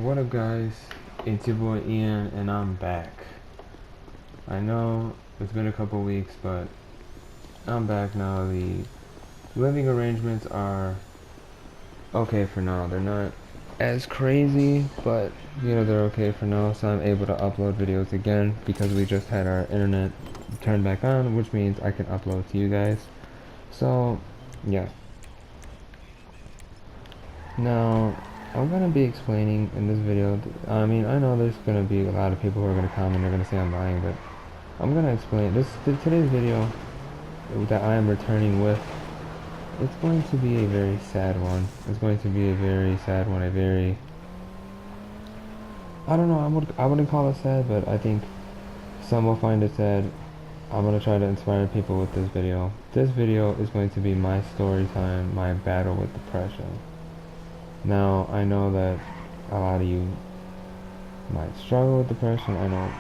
What up, guys? It's your boy Ian, and I'm back. I know it's been a couple weeks, but I'm back now. The living arrangements are okay for now. They're not as crazy, but they're okay for now. So I'm able to upload videos again because we just had our internet turned back on, which means I can upload to you guys. So, yeah. Now, I'm gonna be explaining in this video. I mean, I know there's gonna be a lot of people who are gonna comment. They're gonna say I'm lying, but I'm gonna explain this. Today's video that I am returning with. It's going to be a very sad one. It's going to be a very sad one. I don't know. I wouldn't call it sad, but I think some will find it sad. I'm gonna try to inspire people with this video. This video is going to be my story time, my battle with depression. Now, I know that a lot of you might struggle with depression. I know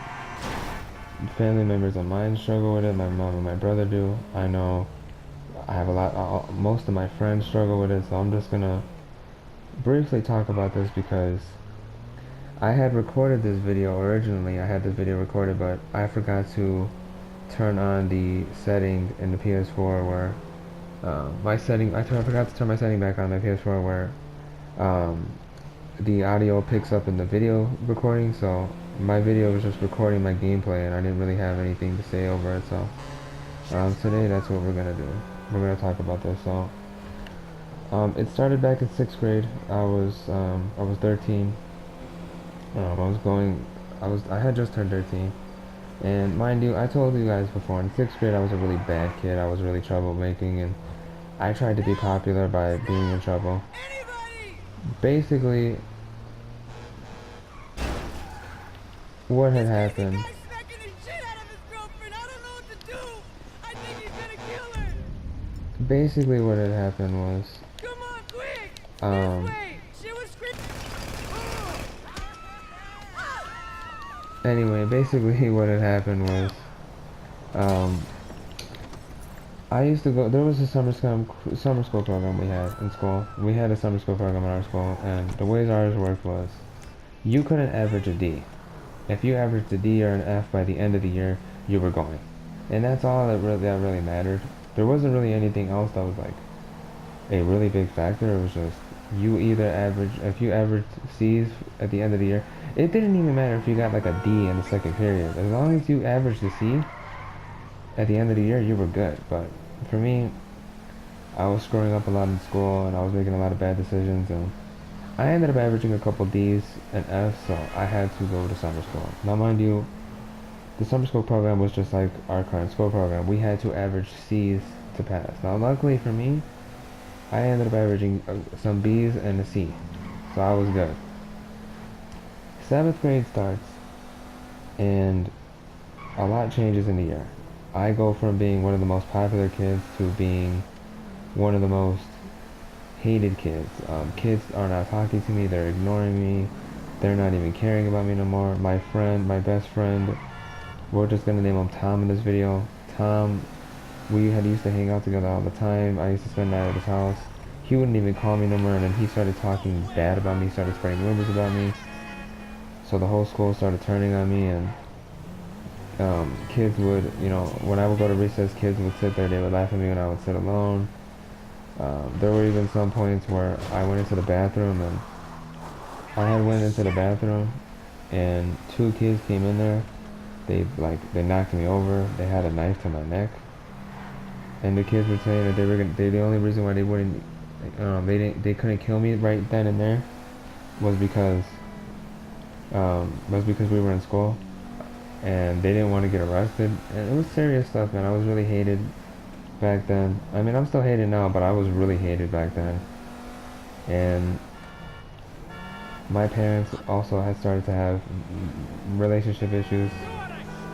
family members of mine struggle with it. My mom and my brother do. I know I have most of my friends struggle with it, so I'm just gonna briefly talk about this because I had recorded this video originally. I had this video recorded, but I forgot to turn on the setting in the PS4 where I forgot to turn my setting back on my PS4 where um, the audio picks up in the video recording, so my video was just recording my gameplay and I didn't really have anything to say over it. So today that's what we're gonna do. We're gonna talk about this. So it started back in 6th grade. I was 13. I had just turned 13. And mind you, I told you guys before, in 6th grade I was a really bad kid. I was really troublemaking, and I tried to be popular by being in trouble. Basically, what had happened. Basically, what had happened was, anyway, basically what had happened was, um, I used to go. There was a summer school program we had in school. We had a summer school program in our school, and the way ours worked was, you couldn't average a D. If you averaged a D or an F by the end of the year, you were going, and that's all that really mattered. There wasn't really anything else that was like a really big factor. It was just if you averaged C's at the end of the year, it didn't even matter if you got like a D in the second period. As long as you averaged a C at the end of the year, you were good. But for me, I was screwing up a lot in school and I was making a lot of bad decisions, and I ended up averaging a couple D's and F's, so I had to go to summer school. Now, mind you, the summer school program was just like our current school program. We had to average C's to pass. Now, luckily for me, I ended up averaging some B's and a C, so I was good. 7th grade starts, and a lot changes in the year. I go from being one of the most popular kids to being one of the most hated kids. Kids are not talking to me, they're ignoring me, they're not even caring about me no more. My best friend, we're just gonna name him Tom in this video. Tom, we had used to hang out together all the time. I used to spend the night at his house. He wouldn't even call me no more, and then he started talking bad about me, started spreading rumors about me. So the whole school started turning on me, and kids would, when I would go to recess, kids would sit there, they would laugh at me when I would sit alone. There were even some points where I went into the bathroom, and and two kids came in there. They knocked me over. They had a knife to my neck, and the kids were saying that the only reason why they couldn't kill me right then and there was because we were in school, and they didn't want to get arrested. And it was serious stuff, man. I was really hated back then. I mean, I'm still hated now, but I was really hated back then. And my parents also had started to have relationship issues,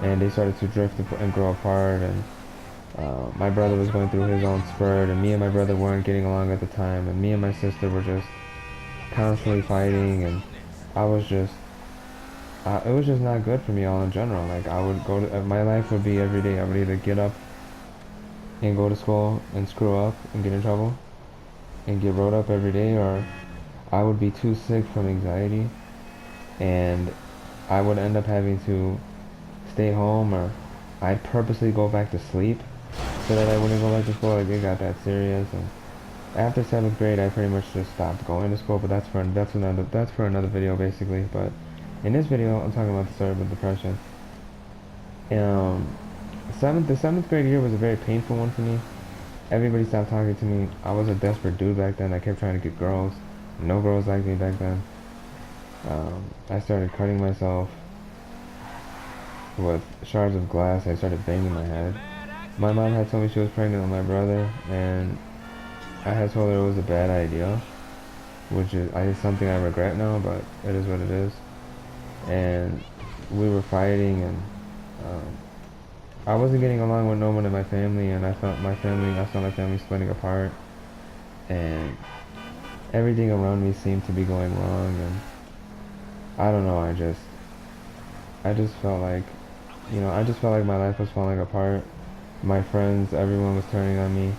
and they started to drift and grow apart. And my brother was going through his own spurt, and me and my brother weren't getting along at the time, and me and my sister were just constantly fighting, and I was just it was just not good for me all in general. Like, I would my life would be every day I would either get up and go to school and screw up and get in trouble and get wrote up every day, or I would be too sick from anxiety and I would end up having to stay home, or I'd purposely go back to sleep so that I wouldn't go back to school. Like, it got that serious. And after 7th grade, I pretty much just stopped going to school. But that's for another video, basically. But in this video, I'm talking about the start of depression. Um, the 7th grade year was a very painful one for me. Everybody stopped talking to me. I was a desperate dude back then. I kept trying to get girls. No girls liked me back then. I started cutting myself with shards of glass. I started banging my head. My mom had told me she was pregnant with my brother, and I had told her it was a bad idea, which is something I regret now, but it is what it is. And we were fighting, and I wasn't getting along with no one in my family, and I saw my family splitting apart, and everything around me seemed to be going wrong, and I don't know, I just felt like, I just felt like my life was falling apart. My friends, everyone was turning on me.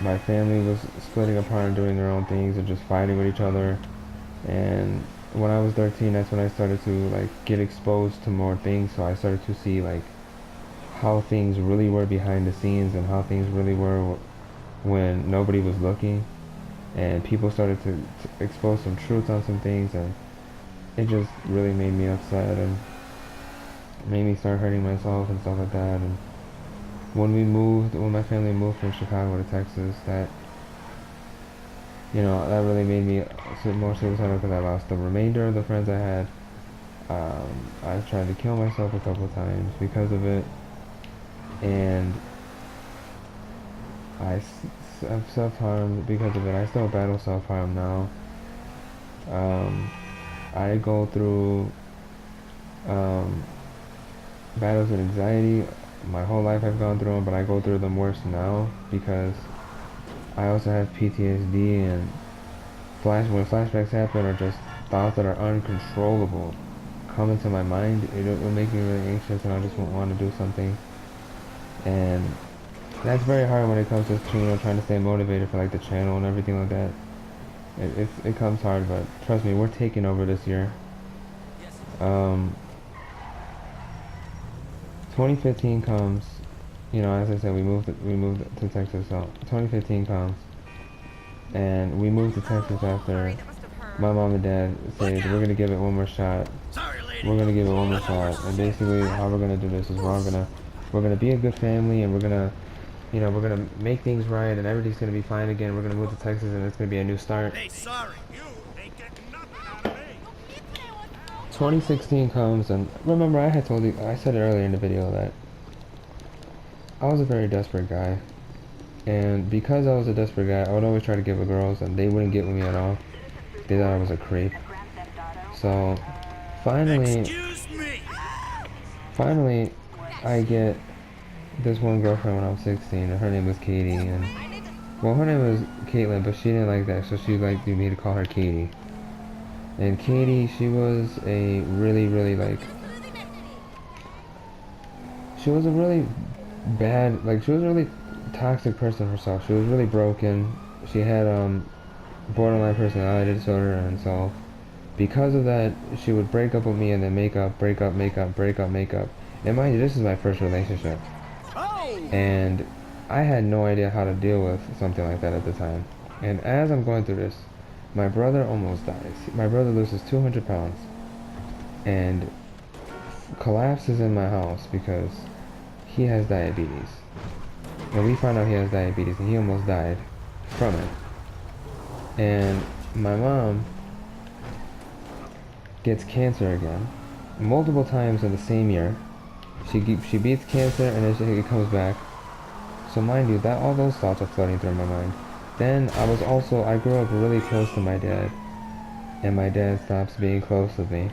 My family was splitting apart and doing their own things and just fighting with each other. And when I was 13, that's when I started to like get exposed to more things. So I started to see like how things really were behind the scenes and how things really were when nobody was looking. And people started to expose some truth on some things, and it just really made me upset and made me start hurting myself and stuff like that. And when my family moved from Chicago to Texas, that that really made me more suicidal because I lost the remainder of the friends I had. I tried to kill myself a couple of times because of it, and I've self-harmed because of it. I still battle self-harm now. I go through battles with anxiety. My whole life I've gone through them, but I go through them worse now because I also have PTSD, and when flashbacks happen or just thoughts that are uncontrollable come into my mind, it'll make me really anxious, and I just won't want to do something. And that's very hard when it comes to trying to stay motivated for like the channel and everything like that. It comes hard, but trust me, we're taking over this year. 2015 comes, as I said, we moved to Texas. So 2015 comes, and we moved to Texas after my mom and dad said we're gonna give it one more shot. We're gonna give it one more shot, and basically how we're gonna do this is we're gonna be a good family, and we're gonna make things right, and everything's gonna be fine again. We're gonna move to Texas, and it's gonna be a new start. Hey, sorry, you ain't getting nothing out of me. 2016 comes, and remember I said it earlier in the video that I was a very desperate guy, and because I was a desperate guy, I would always try to get with girls, and they wouldn't get with me at all. They thought I was a creep. So finally, Excuse me. I get this one girlfriend when I was 16, and her name was Katie, and well, her name was Caitlin, but she didn't like that, so she liked me to call her Katie. And Katie, she was a really, really she was a really bad, she was a really toxic person herself. She was really broken. She had borderline personality disorder, and so because of that, she would break up with me and then make up, break up, make up, break up, make up. And mind you, this is my first relationship, and I had no idea how to deal with something like that at the time. And as I'm going through this, my brother almost dies. My brother loses 200 pounds and collapses in my house because he has diabetes. And we find out he has diabetes, and he almost died from it. And my mom gets cancer again, multiple times in the same year. She beats cancer, and then it comes back. So mind you, that all those thoughts are flooding through my mind. Then I grew up really close to my dad, and my dad stops being close with me.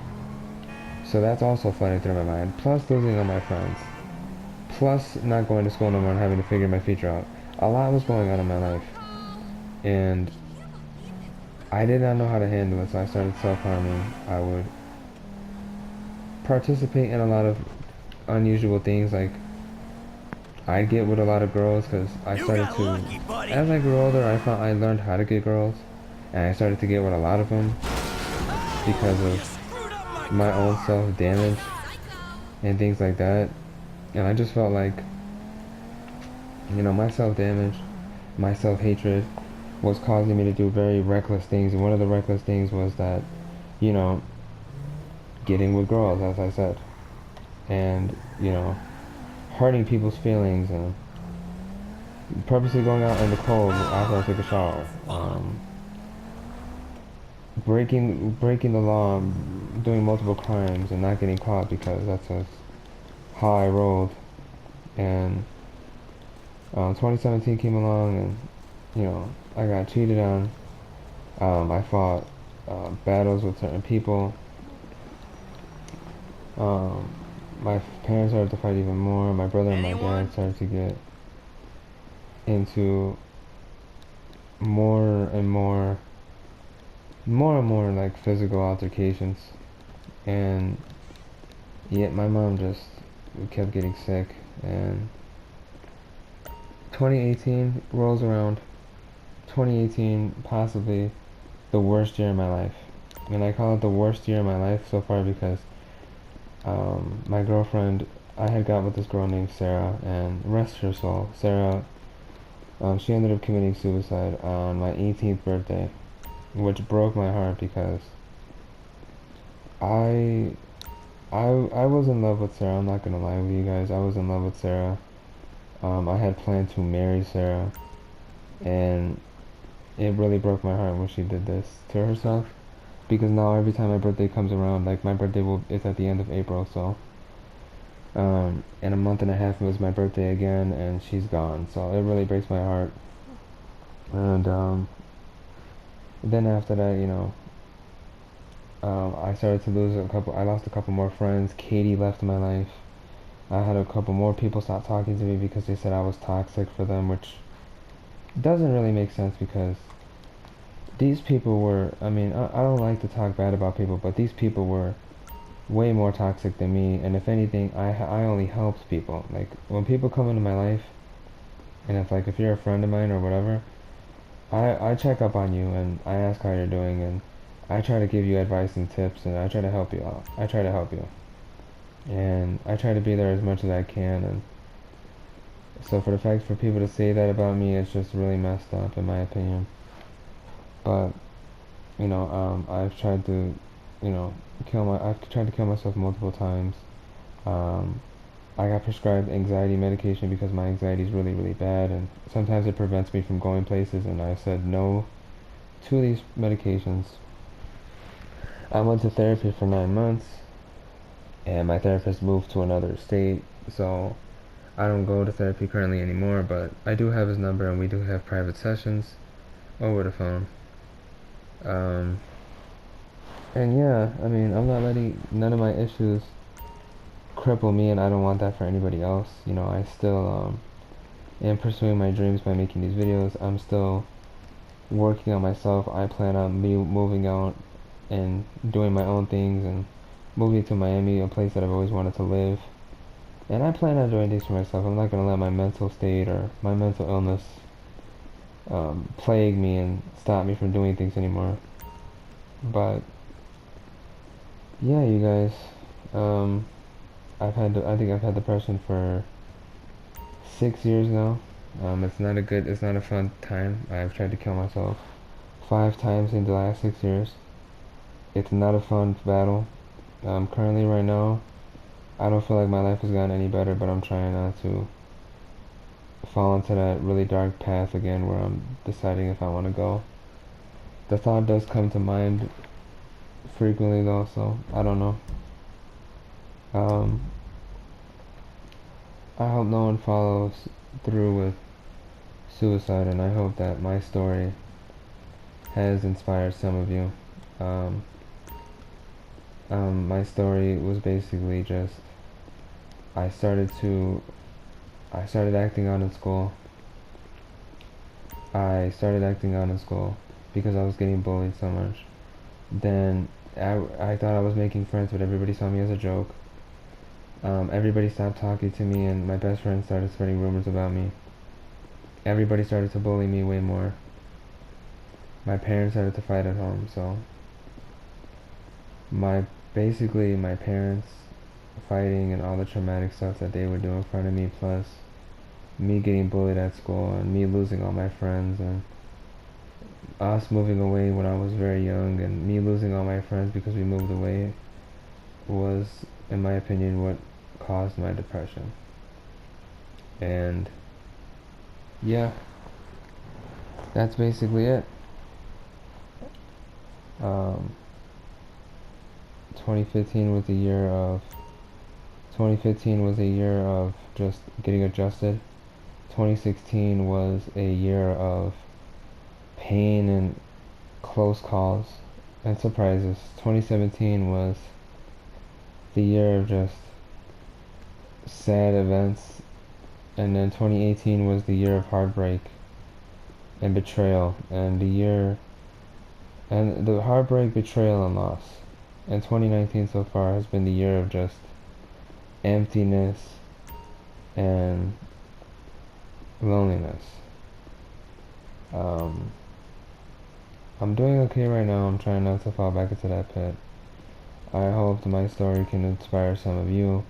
So that's also flooding through my mind. Plus losing all my friends. Plus not going to school no more and having to figure my future out. A lot was going on in my life, and I did not know how to handle it, so I started self-harming. I would participate in a lot of unusual things, like I'd get with a lot of girls because I started to, as I grew older, I learned how to get girls. And I started to get with a lot of them because You of screwed up my my own car! self-damage and things like that. And I just felt like, my self-damage, my self-hatred was causing me to do very reckless things. And one of the reckless things was that, you know, getting with girls, as I said, and, hurting people's feelings and purposely going out in the cold after I took a shower. Breaking the law, doing multiple crimes and not getting caught because that's just how I rolled. And 2017 came along, and I got cheated on. I fought battles with certain people. Um, my parents started to fight even more. My brother and my dad Anyone? started to get into more and more like physical altercations. And yet my mom just kept getting sick. And 2018 rolls around. 2018, possibly the worst year of my life. And I call it the worst year of my life so far because my girlfriend, I had got with this girl named Sarah, and rest her soul, Sarah, she ended up committing suicide on my 18th birthday, which broke my heart because I, I was in love with Sarah. I'm not gonna lie with you guys. I was in love with Sarah. I had planned to marry Sarah, and it really broke my heart when she did this to herself. Because now every time my birthday comes around, like my birthday is at the end of April, so in a month and a half it was my birthday again, and she's gone. So it really breaks my heart. And then after that, I started to lose a couple. I lost a couple more friends. Katie left my life. I had a couple more people stop talking to me because they said I was toxic for them, which doesn't really make sense because these people were. I mean, I don't like to talk bad about people, but these people were way more toxic than me. And if anything, I only helped people. Like when people come into my life, and if you're a friend of mine or whatever, I check up on you and I ask how you're doing, and I try to give you advice and tips, and I try to help you out. I try to help you, and I try to be there as much as I can. And so for people to say that about me, it's just really messed up in my opinion. But I've tried to, I've tried to kill myself multiple times. Um, I got prescribed anxiety medication because my anxiety is really, really bad, and sometimes it prevents me from going places, and I said no to these medications. I went to therapy for 9 months, and my therapist moved to another state, so I don't go to therapy currently anymore, but I do have his number, and we do have private sessions over the phone. Um, and yeah, I mean, I'm not letting none of my issues cripple me, and I don't want that for anybody else. I still am pursuing my dreams by making these videos. I'm still working on myself. I plan on me moving out and doing my own things and moving to Miami, a place that I've always wanted to live. And I plan on doing things for myself. I'm not gonna let my mental state or my mental illness plague me and stop me from doing things anymore. But yeah, you guys, um, I think I've had depression for 6 years now. It's not a fun time. I've tried to kill myself 5 times in the last 6 years. It's not a fun battle. Currently, right now, I don't feel like my life has gotten any better, but I'm trying not to fall into that really dark path again where I'm deciding if I want to go. The thought does come to mind frequently though, so I don't know. Um, I hope no one follows through with suicide, and I hope that my story has inspired some of you. Um, my story was basically just I started to I started acting out in school. I started acting out in school because I was getting bullied so much. Then I thought I was making friends, but everybody saw me as a joke. Everybody stopped talking to me, and my best friend started spreading rumors about me. Everybody started to bully me way more. my parents started to fight at home. So my basically my parents fighting and all the traumatic stuff that they would do in front of me, plus me getting bullied at school and me losing all my friends and us moving away when I was very young and me losing all my friends because we moved away was, in my opinion, what caused my depression. And yeah, that's basically it. Um, 2015 was a year of 2015 was a year of just getting adjusted. 2016 was a year of pain and close calls and surprises. 2017 was the year of just sad events, and then 2018 was the year of heartbreak and betrayal, and the heartbreak, betrayal, and loss. And 2019 so far has been the year of just emptiness and loneliness. Um, I'm doing okay right now. I'm trying not to fall back into that pit. I hope that my story can inspire some of you.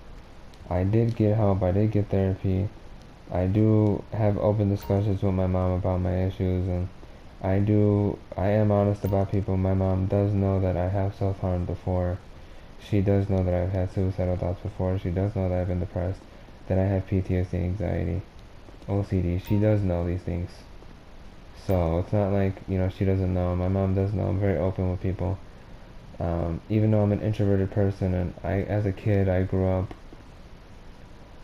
I did get help. I did get therapy. I do have open discussions with my mom about my issues, and I am honest about people. My mom does know that I have self-harmed before. She does know that I've had suicidal thoughts before. She does know that I've been depressed, that I have PTSD, anxiety, OCD. She does know these things. So it's not like, she doesn't know. My mom does know. I'm very open with people. Even though I'm an introverted person, and as a kid, I grew up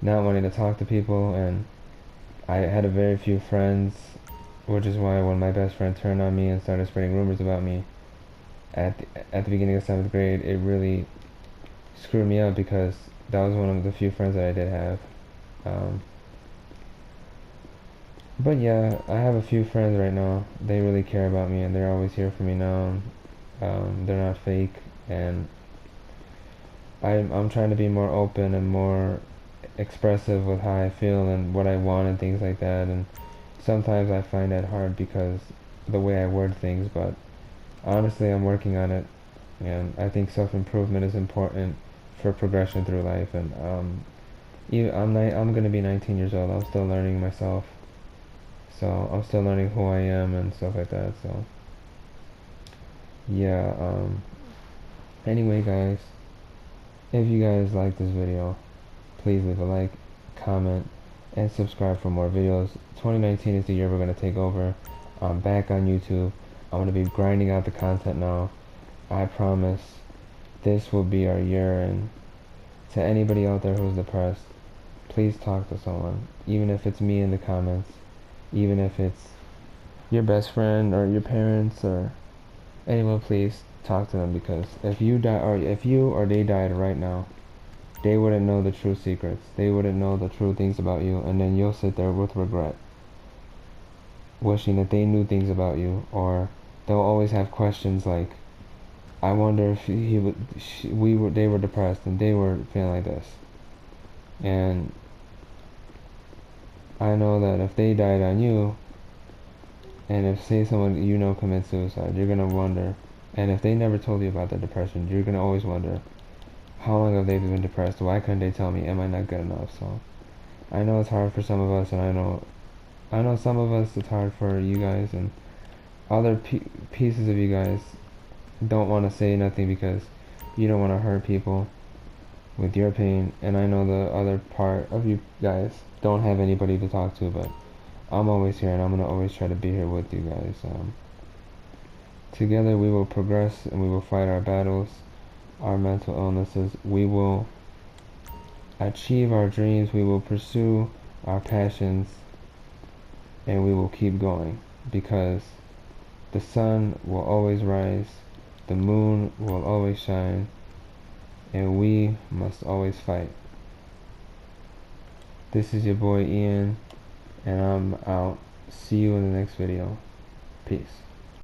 not wanting to talk to people, and I had a very few friends, which is why when my best friend turned on me and started spreading rumors about me at the beginning of 7th grade, it really screwed me up because that was one of the few friends that I did have. Um, but yeah, I have a few friends right now. They really care about me and they're always here for me now. They're not fake, and I'm trying to be more open and more expressive with how I feel and what I want and things like that. And sometimes I find that hard because the way I word things, but honestly, I'm working on it, and I think self-improvement is important for progression through life. And I'm gonna be 19 years old. I'm still learning myself, so I'm still learning who I am and stuff like that. So yeah. Anyway, guys, if you guys like this video, please leave a like, comment, and subscribe for more videos. 2019 is the year we're gonna take over. I'm back on YouTube. I'm gonna be grinding out the content now. I promise this will be our year. And to anybody out there who's depressed, please talk to someone. Even if it's me in the comments, even if it's your best friend or your parents or anyone, please talk to them, because if you die, or if you or they died right now, they wouldn't know the true secrets. They wouldn't know the true things about you, and then you'll sit there with regret, wishing that they knew things about you. Or they'll always have questions like, I wonder if they were depressed and they were feeling like this. And I know that if they died on you, and if, say, someone commits suicide, you're gonna wonder. And if they never told you about their depression, you're gonna always wonder, how long have they been depressed? Why couldn't they tell me? Am I not good enough? So I know it's hard for some of us, and I know some of us it's hard for you guys, and other pieces of you guys don't want to say nothing because you don't want to hurt people with your pain. And I know the other part of you guys don't have anybody to talk to, but I'm always here, and I'm gonna always try to be here with you guys. Together we will progress, and we will fight our battles, our mental illnesses. We will achieve our dreams. We will pursue our passions, and we will keep going, because the sun will always rise, the moon will always shine, and we must always fight. This is your boy Ian, and I'm out. See you in the next video. Peace.